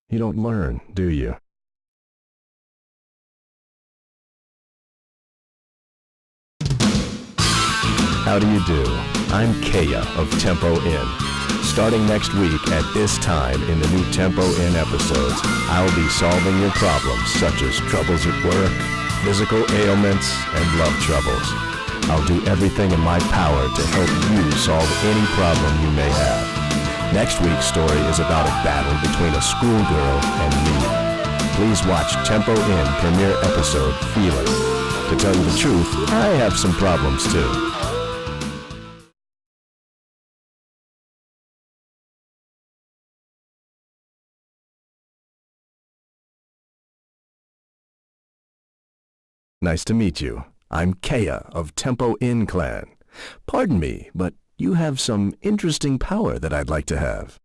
You don't learn, do you? How do you do? I'm Keiya of Tenpouin. Starting next week at this time in the new Tenpouin episodes, I'll be solving your problems such as troubles at work, physical ailments, and love troubles. I'll do everything in my power to help you solve any problem you may have. Next week's story is about a battle between a schoolgirl and me. Please watch Tenpouin premiere episode Feeling. To tell you the truth, I have some problems too. Nice to meet you. I'm Keiya of Tenpouin Clan. Pardon me, but you have some interesting power that I'd like to have.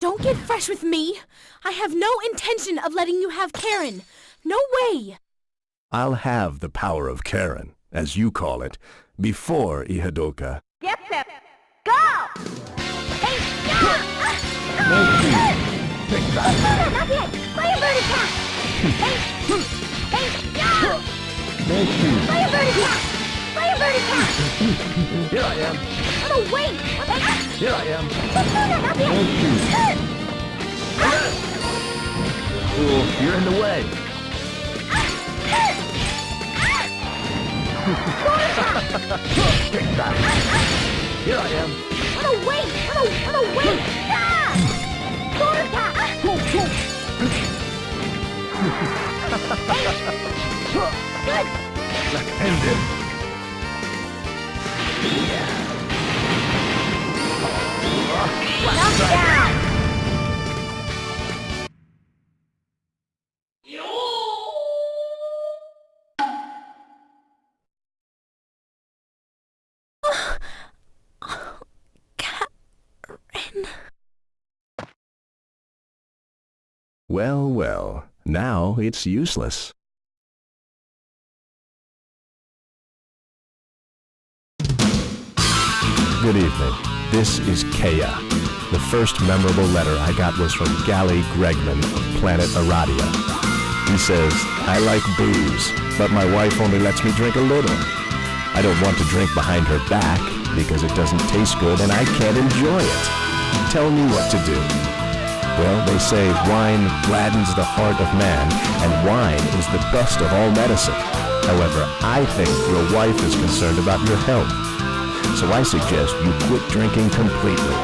Don't get fresh with me! I have no intention of letting you have Karen. No way! I'll have the power of Karen, as you call it, before Ihadolka. Get set, go! Hey, go! Not yet! Play a birdie cat! Hey, go! Play a birdie cat! Play a birdie cat! Here I am. Oh, wait! Here I am. Not yet! Fool, you're in the way. Here I am. Oh, wait! Oh, wait! Stop! Good! Let's end him. Knock down! Karen... Well, well, now it's useless. Good evening. This is Keiya. The first memorable letter I got was from Gally Gregman of planet Aradia. He says, I like booze, but my wife only lets me drink a little. I don't want to drink behind her back because it doesn't taste good and I can't enjoy it. Tell me what to do. Well, they say wine gladdens the heart of man, and wine is the best of all medicine. However, I think your wife is concerned about your health. So I suggest you quit drinking completely.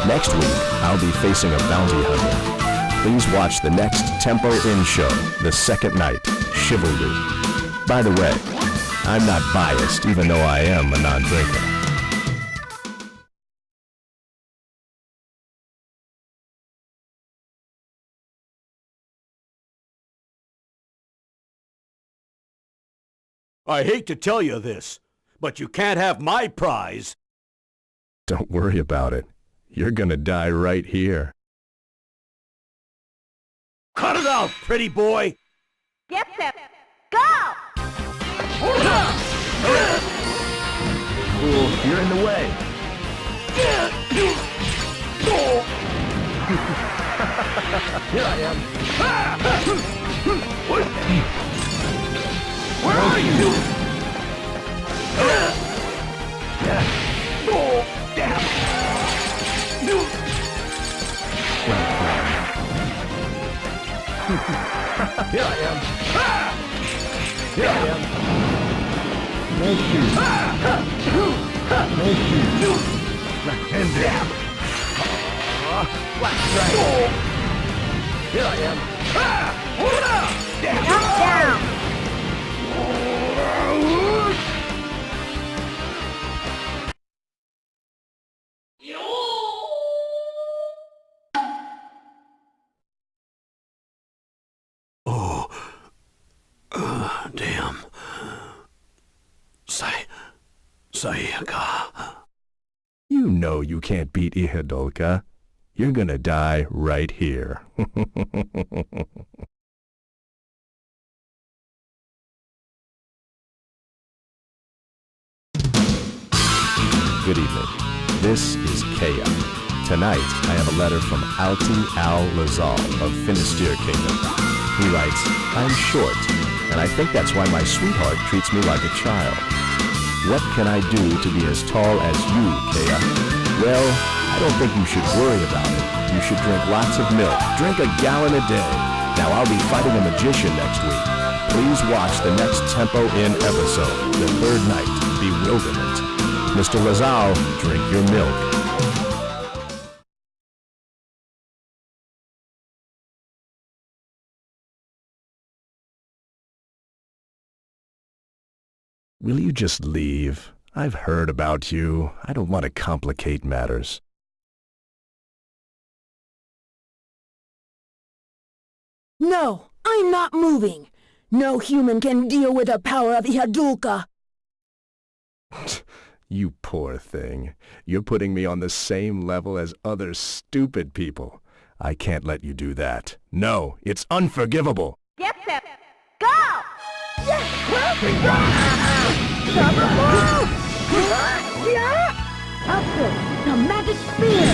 Next week, I'll be facing a bounty hunter. Please watch the next Tenpouin show, The Second Night, Chivalry. By the way, I'm not biased, even though I am a non-drinker. I hate to tell you this, but you can't have my prize. Don't worry about it. You're gonna die right here. Cut it out, pretty boy! Get set, go! Fool, you're in the way. Here I am. Where are you? Oh, damn. Here I am. Here I am. Thank you. Thank you. Let's end it. Let's try it. Here I am. Knock down! Damn. Sayaka. You know you can't beat Ihadolka. You're gonna die right here. Good evening. This is Keiya. Tonight, I have a letter from Alti Al-Lazal of Finisterre Kingdom. He writes, I'm short, and I think that's why my sweetheart treats me like a child. What can I do to be as tall as you, Keiya? Well, I don't think you should worry about it. You should drink lots of milk. Drink a gallon a day. Now, I'll be fighting a magician next week. Please watch the next Tenpouin episode, the third night, Bewilderment. Mr. Lazal, drink your milk. Will you just leave? I've heard about you. I don't want to complicate matters. No, I'm not moving. No human can deal with the power of Ihadulka. You poor thing. You're putting me on the same level as other stupid people. I can't let you do that. No, it's unforgivable. Get set. Go! Outfit, the magic spear.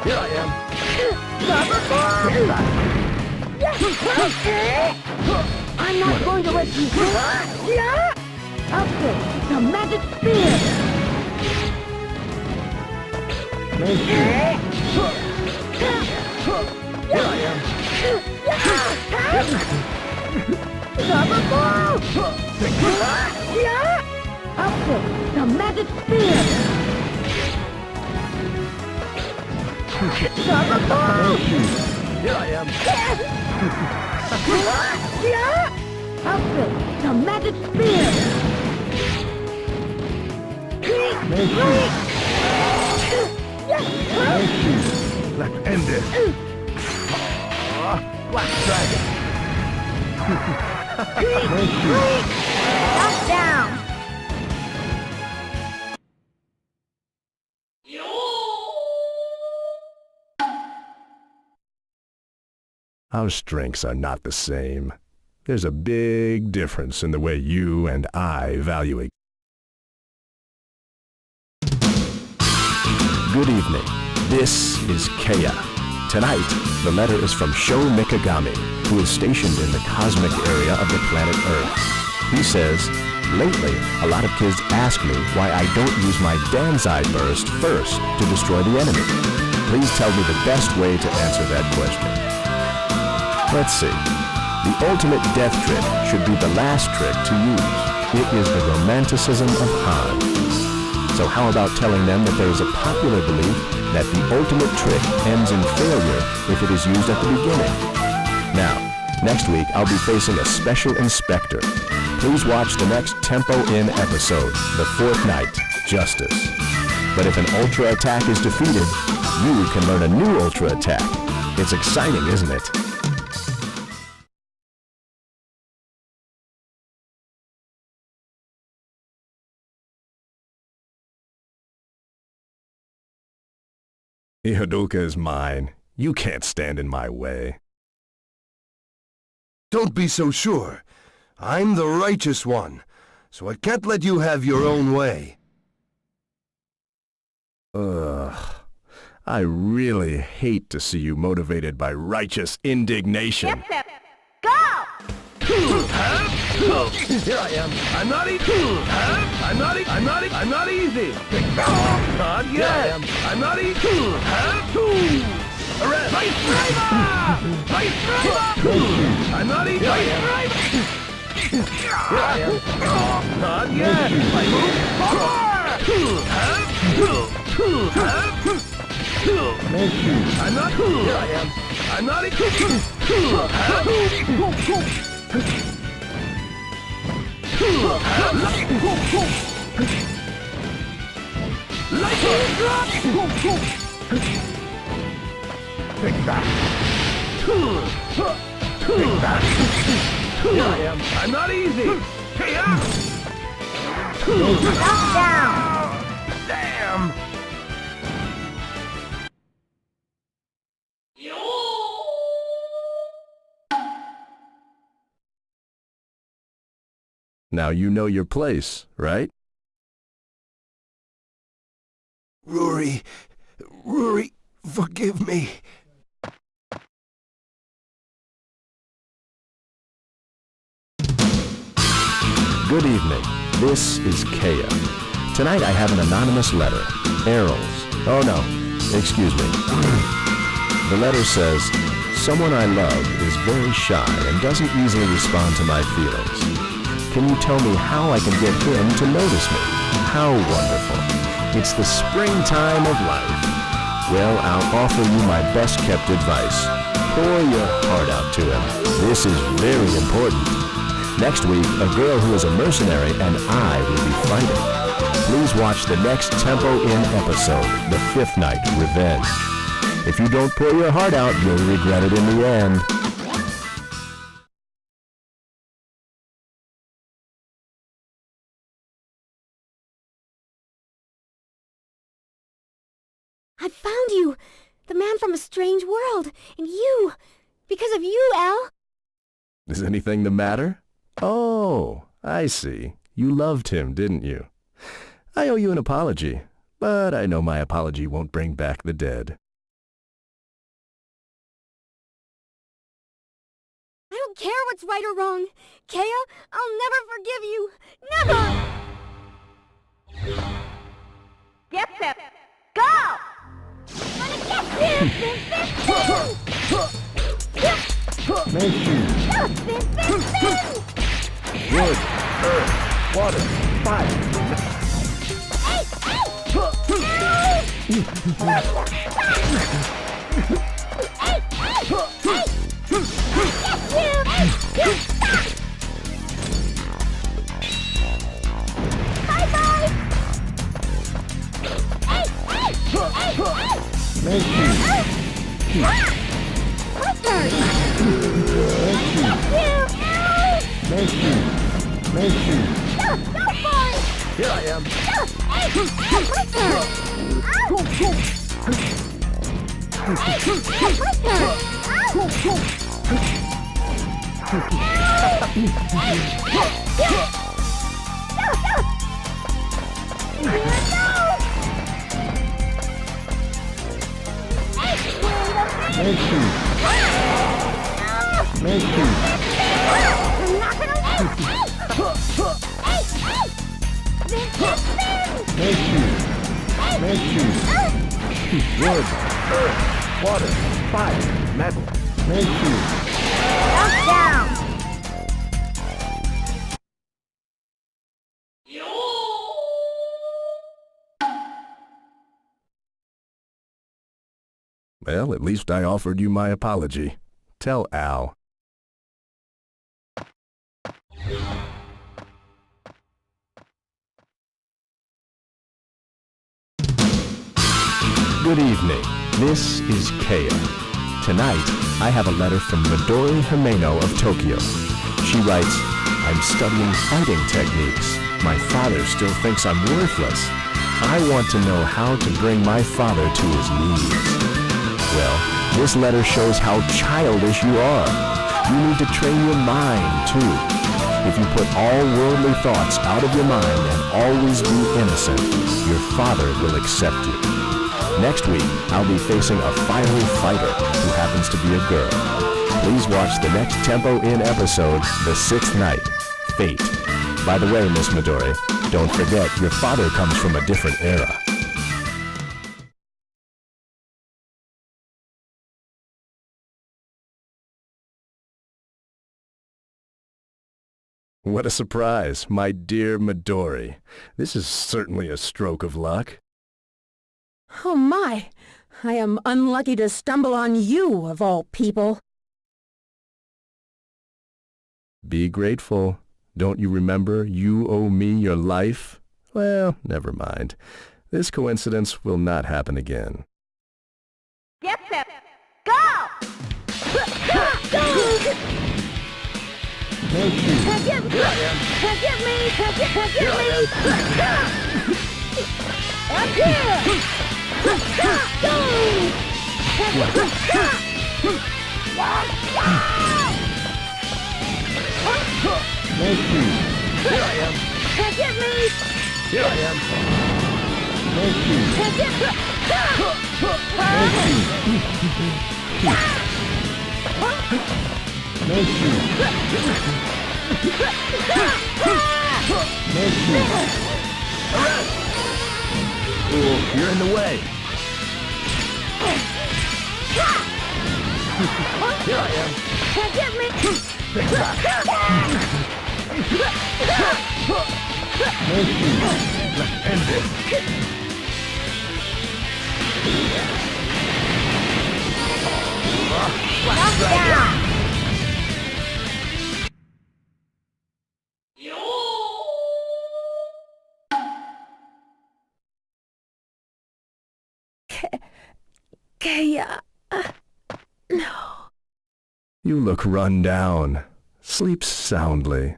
Here I am. I'm not going to let you go. Outfit, the magic spear. Here I am. Outfit, the magic spear. Here I am. Outfit, the magic spear. Let's end this. Black Dragon. Knock down. Our strengths are not the same. There's a big difference in the way you and I value it. Good evening. This is Keiya. Tonight, the letter is from Sho Mikagami, who is stationed in the cosmic area of the planet Earth. He says, lately, a lot of kids ask me why I don't use my Danzai burst first to destroy the enemy. Please tell me the best way to answer that question. Let's see. The ultimate death trick should be the last trick to use. It is the romanticism of Han. So how about telling them that there is a popular belief that the ultimate trick ends in failure if it is used at the beginning? Now, next week I'll be facing a special inspector. Please watch the next Tenpouin episode, the fourth night, Justice. But if an ultra attack is defeated, you can learn a new ultra attack. It's exciting, isn't it? Ihadulka is mine. You can't stand in my way. Don't be so sure. I'm the righteous one, so I can't let you have your own way. Ugh. I really hate to see you motivated by righteous indignation. Get set. Go! Here I am. I'm not easy. I'm not easy. Not yet. I'm not easy. Arrest. Vice driver! I'm not easy. Here I am. Not yet. I move forward. I'm not. Here I am. I'm not easy. Lightning drop! Take that! Take that! Here I am! I'm not easy! Hey up! Knock down. Damn! Now you know your place, right? Rory, forgive me. Good evening. This is Keiya. Tonight I have an anonymous letter. Errol's. Oh no, excuse me. The letter says, someone I love is very shy and doesn't easily respond to my feelings. Can you tell me how I can get him to notice me? How wonderful. It's the springtime of life. Well, I'll offer you my best kept advice. Pour your heart out to him. This is very important. Next week, a girl who is a mercenary and I will be fighting. Please watch the next Tempo-In episode, The Fifth Night, Revenge. If you don't pour your heart out, you'll regret it in the end. I found you! The man from a strange world! And you! Because of you, Al! Is anything the matter? Oh, I see. You loved him, didn't you? I owe you an apology, but I know my apology won't bring back the dead. I don't care what's right or wrong! Keiya, I'll never forgive you! Never! Get set! Go! I'm gonna get you! Spin! Wood, earth, water, fire. Here I am. Wood, earth, water, fire, metal. Down! Well, at least I offered you my apology. Tell Al. Good evening. This is Keiya. Tonight, I have a letter from Midori Himeno of Tokyo. She writes, I'm studying fighting techniques. My father still thinks I'm worthless. I want to know how to bring my father to his knees. Well, this letter shows how childish you are. You need to train your mind, too. If you put all worldly thoughts out of your mind and always be innocent, your father will accept you. Next week, I'll be facing a fiery fighter who happens to be a girl. Please watch the next Tempo-In episode, The Sixth Night, Fate. By the way, Miss Midori, don't forget your father comes from a different era. What a surprise, my dear Midori. This is certainly a stroke of luck. Oh my! I am unlucky to stumble on you, of all people. Be grateful. Don't you remember you owe me your life? Well, never mind. This coincidence will not happen again. Get set! Go! Forgive me! Forgive me! Forgive me! Up here! Go! Here I am. Forgive me! Here I am. Ooh, you're in the way. Here I am. Can't get me! Let's end this. Down! Keiya. No. You look run down. Sleep soundly.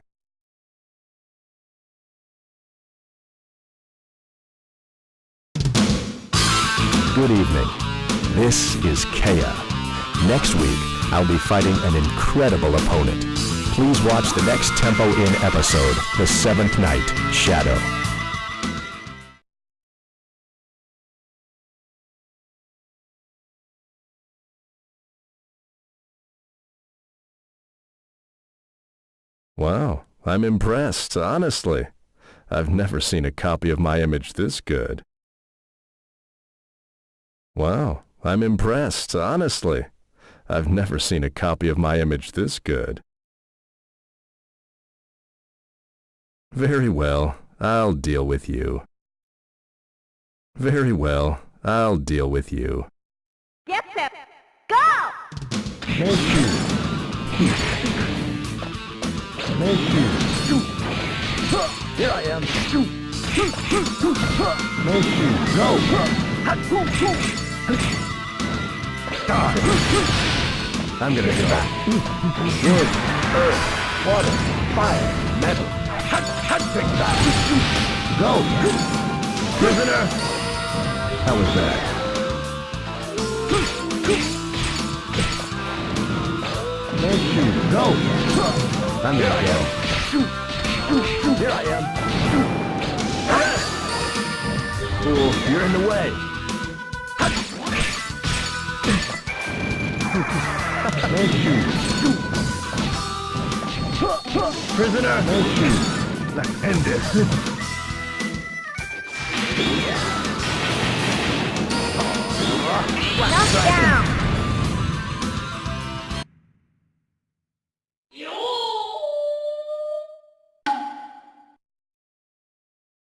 Good evening. This is Keiya. Next week, I'll be fighting an incredible opponent. Please watch the next Tempo In episode, The Seventh Night, Shadow. Wow, I'm impressed, honestly. I've never seen a copy of my image this good. Wow, I'm impressed, honestly. I've never seen a copy of my image this good. Very well, I'll deal with you. Very well, I'll deal with you. Get set! Go! Here I am. I'm gonna do that. Wood, earth, water, fire, metal. Take that. Go! Prisoner! How was that? Go! I'm gonna go. Here I am. Fool, you're in the way. Prisoner! Let's end this. Knock down!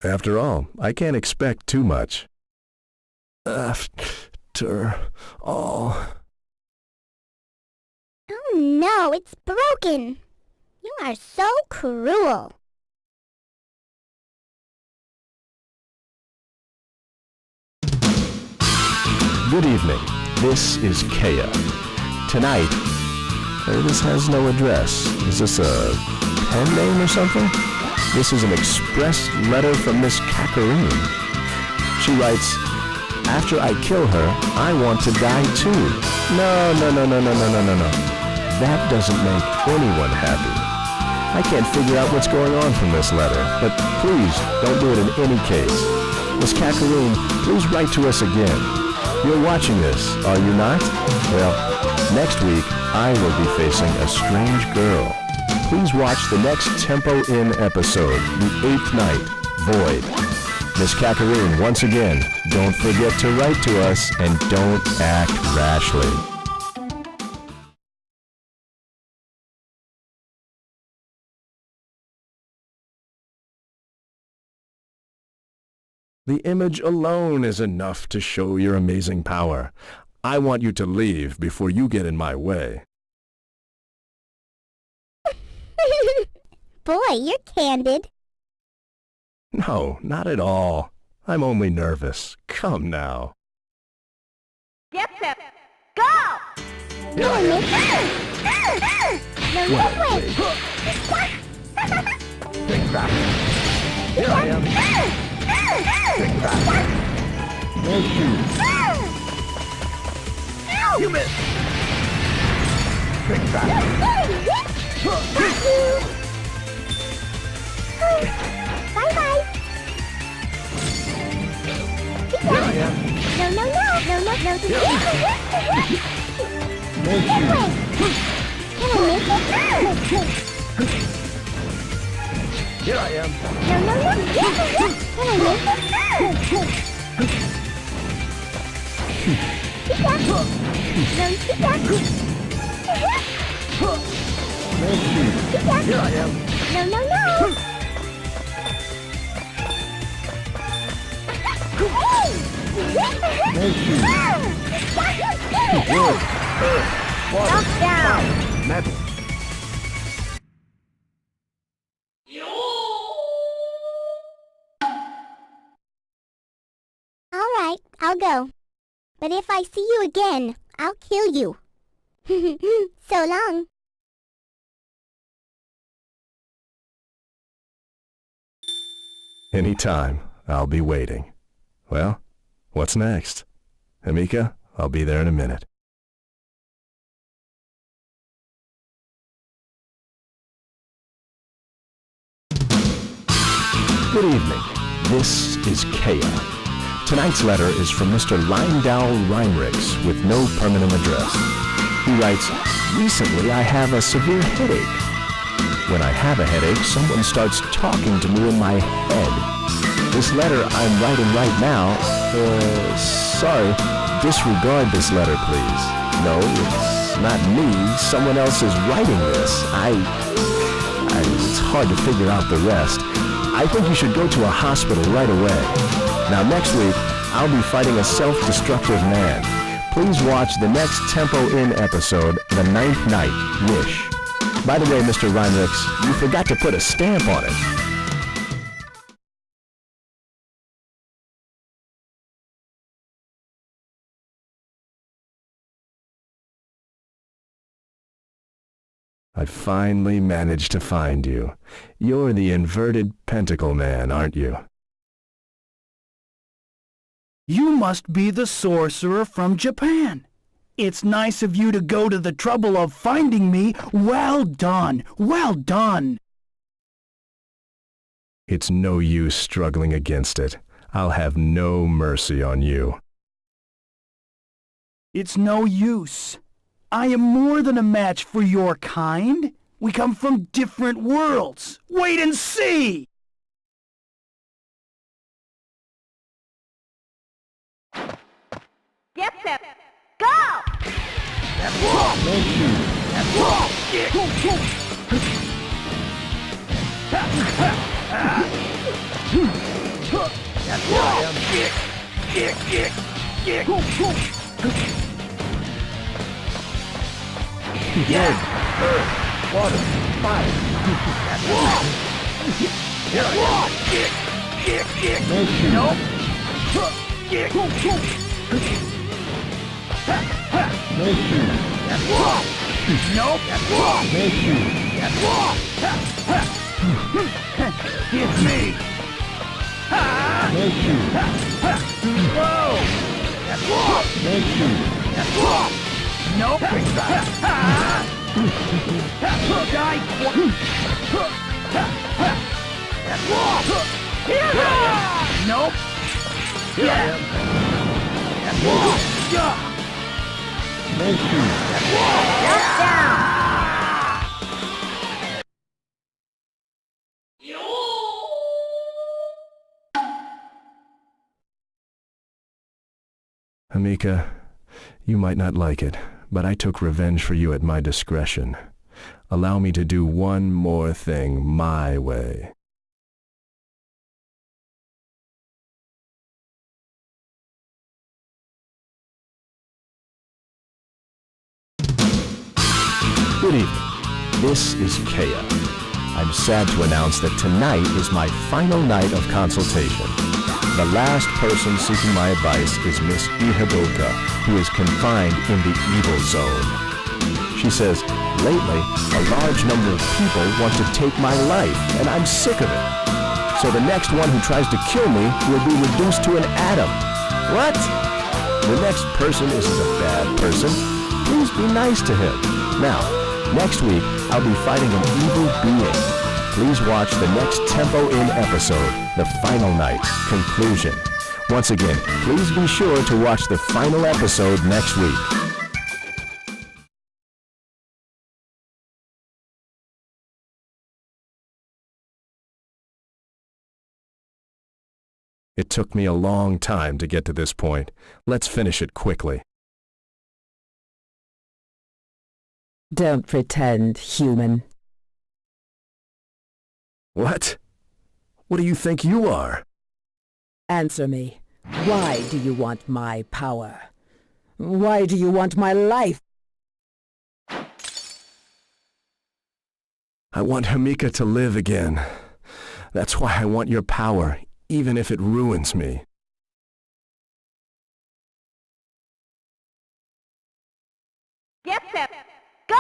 After all, I can't expect too much. After all... Oh no, it's broken! You are so cruel. Good evening. This is Keiya. Tonight, this has no address. Is this a pen name or something? This is an express letter from Miss Kakarine. She writes, "After I kill her, I want to die too." No. That doesn't make anyone happy. I can't figure out what's going on from this letter, but please don't do it in any case. Miss Kakarine, please write to us again. You're watching this, are you not? Well, next week, I will be facing a strange girl. Please watch the next Tempo In episode, The Eighth Night, Void. Miss Kakarine, once again, don't forget to write to us and don't act rashly. The image alone is enough to show your amazing power. I want you to leave before you get in my way. Boy, you're candid. No, not at all. I'm only nervous. Come now. Get set! Go! Here I am. No, What a this way! Take that. Here I am. Take that. No shoes. You missed. Take that. Bye-bye. Here I am. No, no, no, no, no, no. Here That way. Can I make it? Here I am. No, no, no. Can I make it? Here I am. No, no, no. Wood, earth, water, Knock down. fire, metal. All right, I'll go. But if I see you again, I'll kill you. So long. Anytime. I'll be waiting. Well, what's next? Amika, I'll be there in a minute. Good evening. This is Keiya. Tonight's letter is from Mr. Lindau Reinrichs with no permanent address. He writes, "Recently I have a severe headache. When I have a headache, someone starts talking to me in my head. This letter I'm writing right now, sorry, disregard this letter, please. No, it's not me. Someone else is writing this. It's hard to figure out the rest. I think you should go to a hospital right away. Now, next week, I'll be fighting a self-destructive man. Please watch the next Tempo In episode, The Ninth Night, Wish." By the way, Mr. Reinrichs, you forgot to put a stamp on it. I finally managed to find you. You're the inverted pentacle man, aren't you? You must be the sorcerer from Japan. It's nice of you to go to the trouble of finding me. Well done, well done. It's no use struggling against it. I'll have no mercy on you. It's no use. I am more than a match for your kind. We come from different worlds. Wait and see! Get set. Go! That's wrong. That's wrong. That's wrong. Wood, earth, water, fire. That's wrong. Here I am. Nope. That's wrong. Nope. That's wrong. That's wrong. It's me. Too slow. That's wrong. That's wrong. Nope. Die. That's wrong. Nope. Here I am. That's wrong. That's wrong. Amika, you might not like it, but I took revenge for you at my discretion. Allow me to do one more thing my way. Good evening. This is Keiya. I'm sad to announce that tonight is my final night of consultation. The last person seeking my advice is Miss Ihadulka, who is confined in the evil zone. She says, lately, a large number of people want to take my life, and I'm sick of it. So the next one who tries to kill me will be reduced to an atom. What? The next person isn't a bad person. Please be nice to him. Now, next week, I'll be fighting an evil being. Please watch the next Tempo In episode, The Final Night, Conclusion. Once again, please be sure to watch the final episode next week. It took me a long time to get to this point. Let's finish it quickly. Don't pretend, human. What? What do you think you are? Answer me. Why do you want my power? Why do you want my life? I want Himika to live again. That's why I want your power, even if it ruins me. Get set. Go!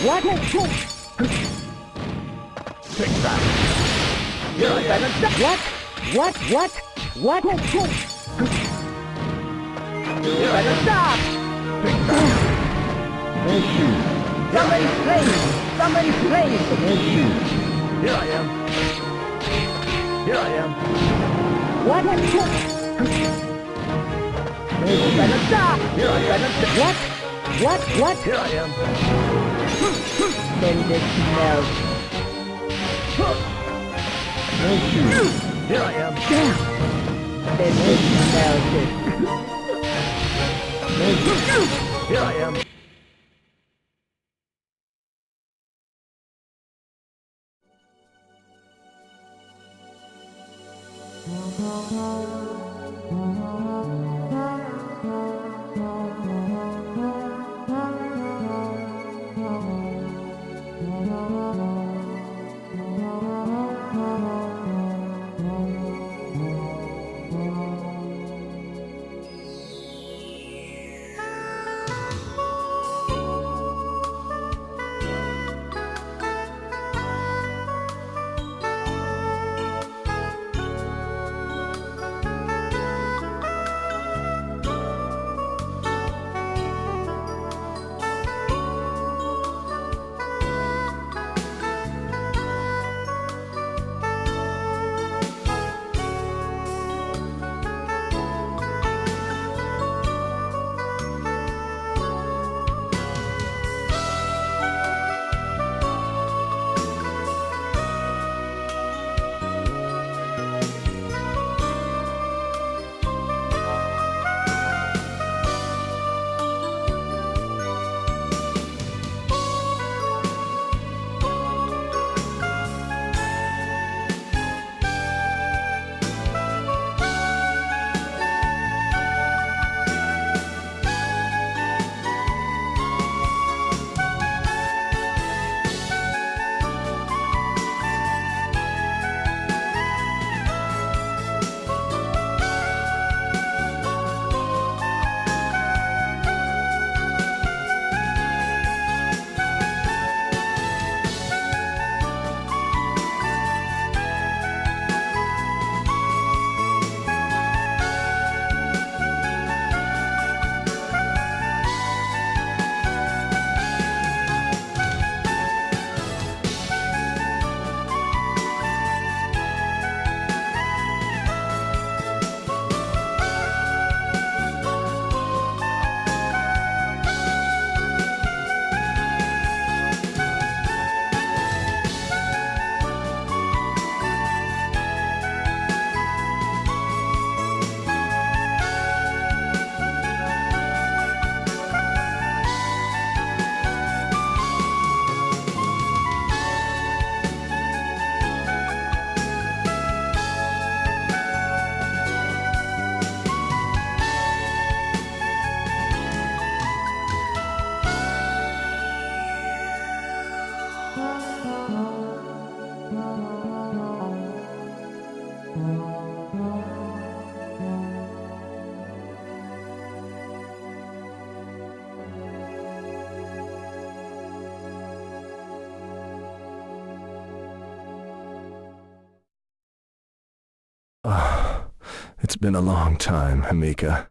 What? Pick that. Here I am. What? Here I am. Stop! Pick that. Somebody please! Somebody please! Here I am. Here I am. What? Stop! Here I am. What? Here I am. Then this smells. Here I am. Then this smells it. Here I am. It's been a long time, Himika.